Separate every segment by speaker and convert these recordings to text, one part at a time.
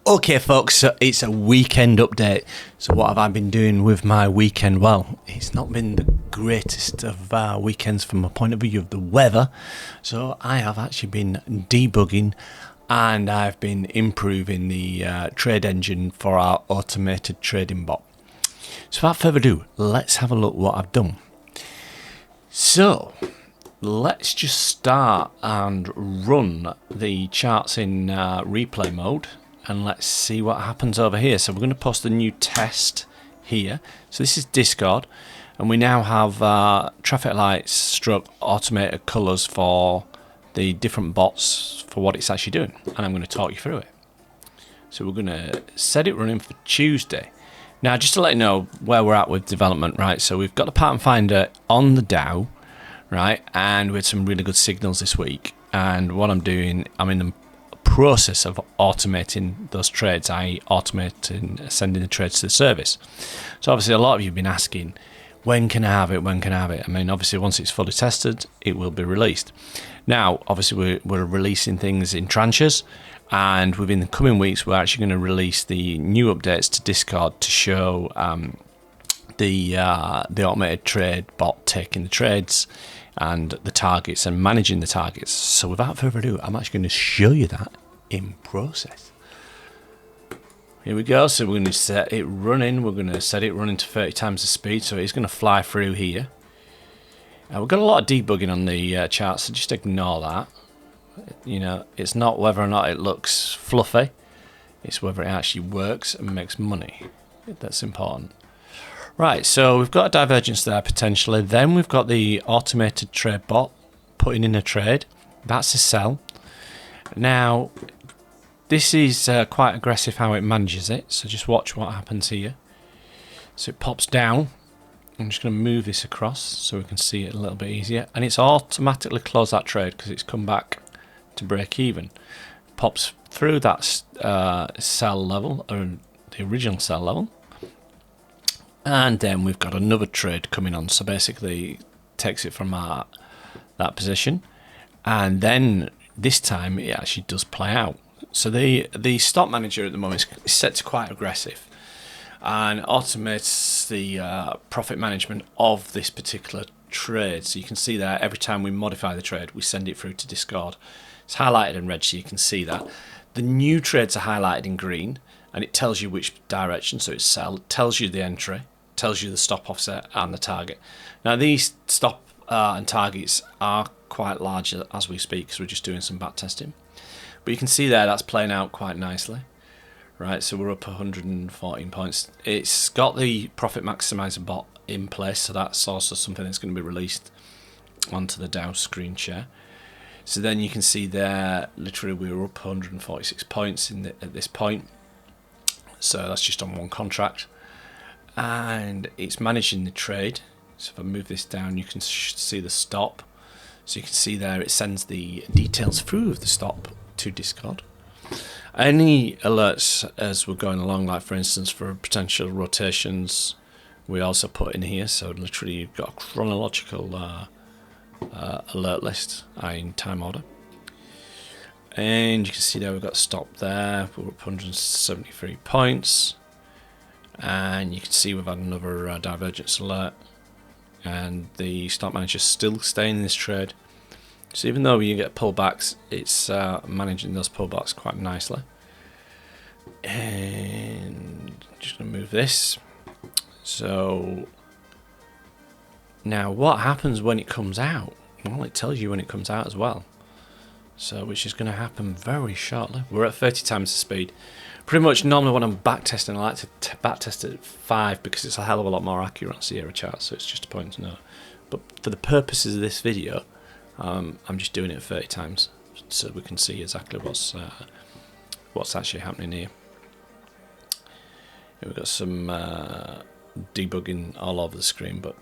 Speaker 1: Okay folks, so it's a weekend update. So what have I been doing with my weekend? Well, it's not been the greatest of weekends from a point of view of the weather. So I have actually been debugging and I've been improving the trade engine for our automated trading bot. So without further ado, let's have a look what I've done. So let's just start and run the charts in replay mode. And let's see what happens over here. So we're going to post a new test here. So this is Discord, and we now have traffic lights stroke automated colors for the different bots for what it's actually doing, and I'm going to talk you through it. So we're going to set it running for Tuesday. Now, just to let you know where we're at with development, right? So we've got the pattern finder on the Dow, right? And we had some really good signals this week. And what I'm doing, I'm in the process of automating those trades, i.e. automating sending the trades to the service. So obviously a lot of you have been asking, when can I have it, when can I have it? I mean, obviously once it's fully tested, it will be released. Now, obviously we're releasing things in tranches, and within the coming weeks we're actually going to release the new updates to Discord to show the automated trade bot taking the trades and the targets and managing the targets. So without further ado, I'm actually going to show you that in process. Here we go. So we're going to set it running. We're going to set it running to 30 times the speed, so it's going to fly through here. We've got a lot of debugging on the charts, so just ignore that. You know, it's not whether or not it looks fluffy, it's whether it actually works and makes money. That's important. Right, so we've got a divergence there potentially. Then we've got the automated trade bot putting in a trade. That's a sell. Now, this is quite aggressive how it manages it. So just watch what happens here. So it pops down. I'm just going to move this across so we can see it a little bit easier. And it's automatically closed that trade because it's come back to break even. Pops through that sell level, or the original sell level. And then we've got another trade coming on, so basically takes it from that position, and then this time it actually does play out. So the stop manager at the moment is set to quite aggressive and automates the profit management of this particular trade. So you can see there, every time we modify the trade, we send it through to Discord. It's highlighted in red, so you can see that. The new trades are highlighted in green, and it tells you which direction, so it's sell, it tells you the entry, tells you the stop offset and the target. Now these stop and targets are quite large as we speak, because we're just doing some back testing. But you can see there that's playing out quite nicely. Right, so we're up 114 points. It's got the profit maximizer bot in place, so that's also something that's going to be released onto the Dow screen share. So then you can see there, literally we were up 146 points at this point. So that's just on one contract. And it's managing the trade. So if I move this down, you can see the stop. So you can see there it sends the details through of the stop to Discord. Any alerts as we're going along, like for instance for potential rotations, we also put in here. So literally you've got a chronological alert list in time order. And you can see there we've got stop there. We're up 173 points. And you can see we've had another divergence alert, and the stop manager is still staying in this trade. So even though you get pullbacks, it's managing those pullbacks quite nicely. And just going to move this. So now what happens when it comes out? Well, it tells you when it comes out as well. So which is going to happen very shortly. We're at 30 times the speed. Pretty much normally when I'm backtesting, I like to backtest it at 5 because it's a hell of a lot more accurate on Sierra charts, so it's just a point to know. But for the purposes of this video, I'm just doing it 30 times so we can see exactly what's actually happening here. We've got some debugging all over the screen, but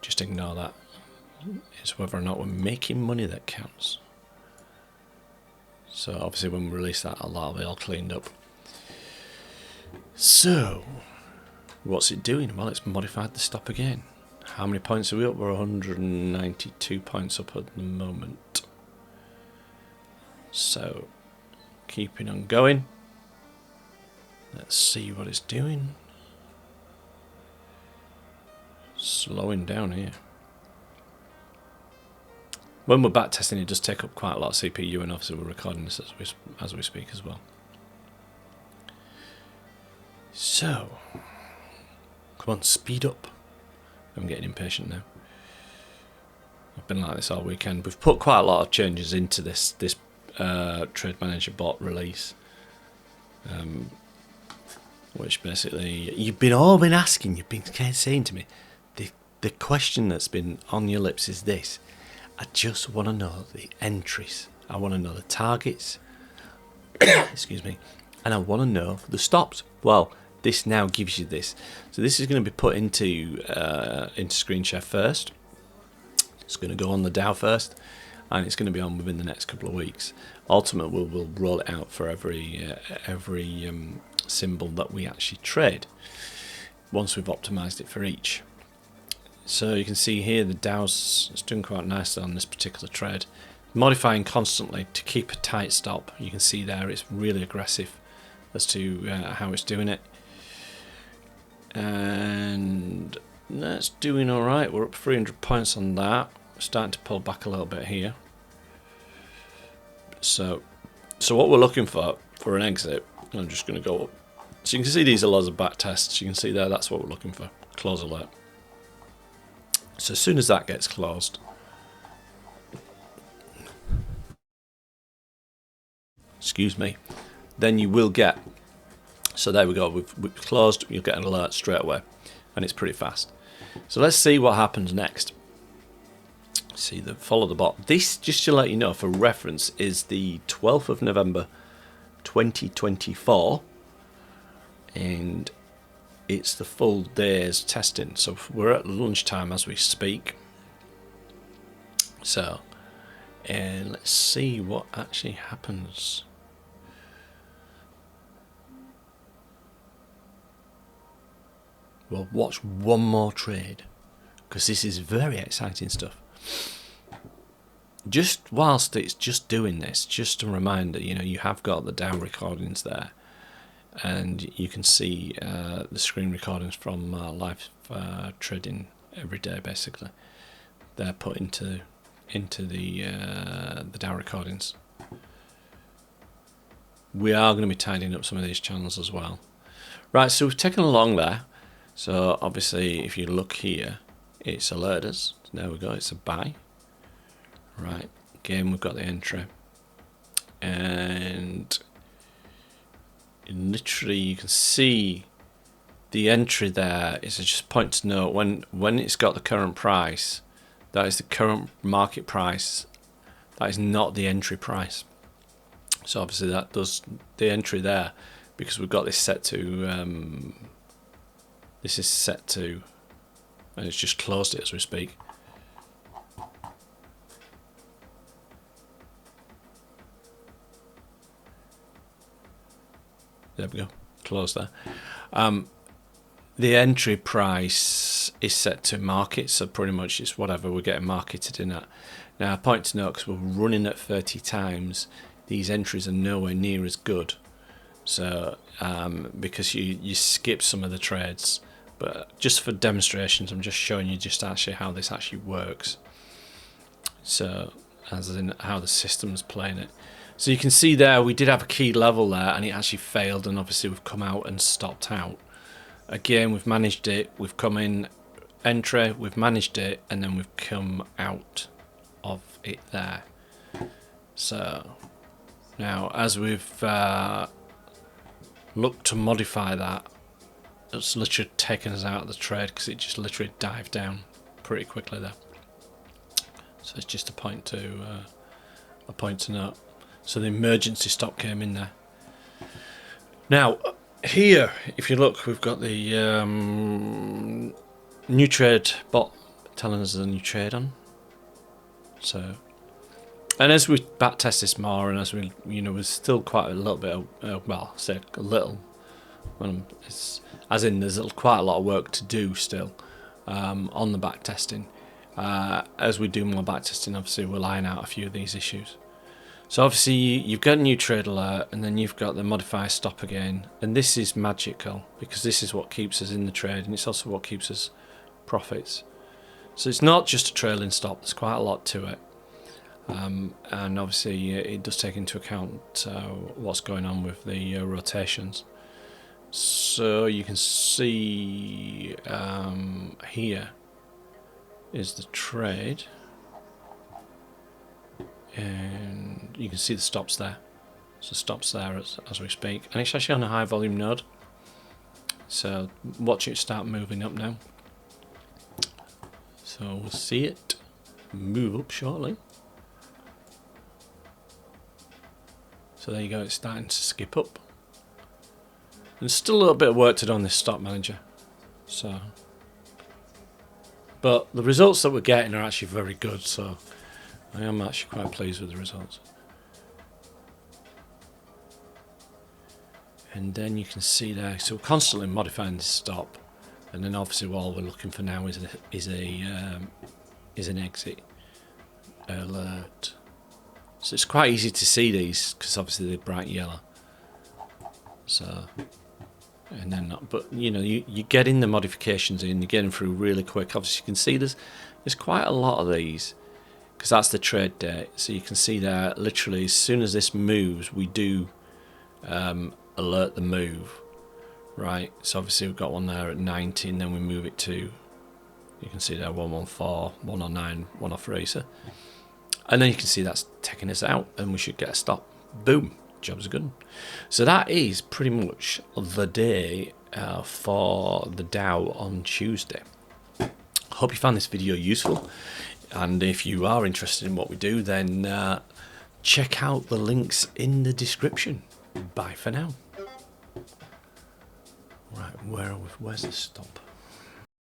Speaker 1: just ignore that. It's whether or not we're making money that counts. So obviously when we release that, that'll be all cleaned up. So, what's it doing? Well, it's modified the stop again. How many points are we up? We're 192 points up at the moment. So, keeping on going. Let's see what it's doing. Slowing down here. When we're back testing, it does take up quite a lot of CPU, and obviously we're recording this as we speak as well. So, come on, speed up. I'm getting impatient now. I've been like this all weekend. We've put quite a lot of changes into this Trade Manager bot release, which basically you've all been asking. You've been saying to me, the question that's been on your lips is this: I just want to know the entries. I want to know the targets. Excuse me, and I want to know the stops. Well, this now gives you this. So this is going to be put into screen share first. It's going to go on the Dow first, and it's going to be on within the next couple of weeks. Ultimately, we'll roll it out for every symbol that we actually trade once we've optimized it for each. So you can see here the Dow's doing quite nicely on this particular trade, modifying constantly to keep a tight stop. You can see there it's really aggressive as to how it's doing it, and that's doing all right. We're up 300 points on that. We're starting to pull back a little bit here. So what we're looking for an exit, I'm just going to go up. So you can see these are lots of back tests. You can see there, that's what we're looking for. Close alert. So as soon as that gets closed, excuse me, then you will get, so there we go, we've closed, you'll get an alert straight away, and it's pretty fast. So let's see what happens next. See, follow the bot. This, just to let you know, for reference, is the 12th of November 2024, and it's the full day's testing. So we're at lunchtime as we speak. So, and let's see what actually happens. We'll watch one more trade, because this is very exciting stuff. Just whilst it's just doing this, just a reminder, you have got the Dow recordings there, and you can see the screen recordings from live trading every day. Basically, they're put into the Dow recordings. We are going to be tidying up some of these channels as well. Right, so we've taken along there. So obviously, if you look here, it's alerted us. There we go. It's a buy. Right, again we've got the entry, and literally you can see the entry there. Is just a point to note, when it's got the current price, that is the current market price. That is not the entry price. So obviously that does the entry there, because we've got this set to this is set to, and it's just closed it as we speak. There we go, close there. The entry price is set to market, so pretty much it's whatever we're getting marketed in at. Now, a point to note, because we're running at 30 times, these entries are nowhere near as good. So, because you skip some of the trades, but just for demonstrations, I'm just showing you just actually how this actually works. So, as in how the system's playing it. So you can see there, we did have a key level there, and it actually failed, and obviously we've come out and stopped out. Again, we've managed it, we've come in, entry, we've managed it, and then we've come out of it there. So, now as we've looked to modify that, it's literally taken us out of the trade, because it just literally dived down pretty quickly there. So it's just a point to note. So the emergency stop came in there. Now, here, if you look, we've got the new trade bot telling us there's a new trade on. So, and as we back test this more, and as we, we're still quite a little bit, well, say a little, as in there's quite a lot of work to do still on the back testing. As we do more back testing, obviously we'll iron out a few of these issues. So obviously you've got a new trade alert, and then you've got the modify stop again, and this is magical because this is what keeps us in the trade, and it's also what keeps us profits. So it's not just a trailing stop, there's quite a lot to it, and obviously it does take into account what's going on with the rotations. So you can see here is the trade, and you can see the stops there. So stops there as we speak, and it's actually on a high volume node, so watch it start moving up now. So we'll see it move up shortly. So there you go, it's starting to skip up. There's still a little bit of work to do on this stock manager, so, but the results that we're getting are actually very good, so I am actually quite pleased with the results. And then you can see there, so we're constantly modifying this stop, and then obviously all we're looking for now is an exit alert. So it's quite easy to see these because obviously they're bright yellow. So, and then not, but you know, you're getting the modifications in, you're getting through really quick. Obviously you can see there's quite a lot of these because that's the trade date. So you can see there, literally as soon as this moves, we do alert the move, right? So obviously we've got one there at 90, and then we move it to, you can see there 114, 109, 103. So, and then you can see that's taking us out, and we should get a stop. Boom, job's good. So that is pretty much the day for the Dow on Tuesday. Hope you found this video useful, and if you are interested in what we do, then check out the links in the description. Bye for now. Right, where's the stop?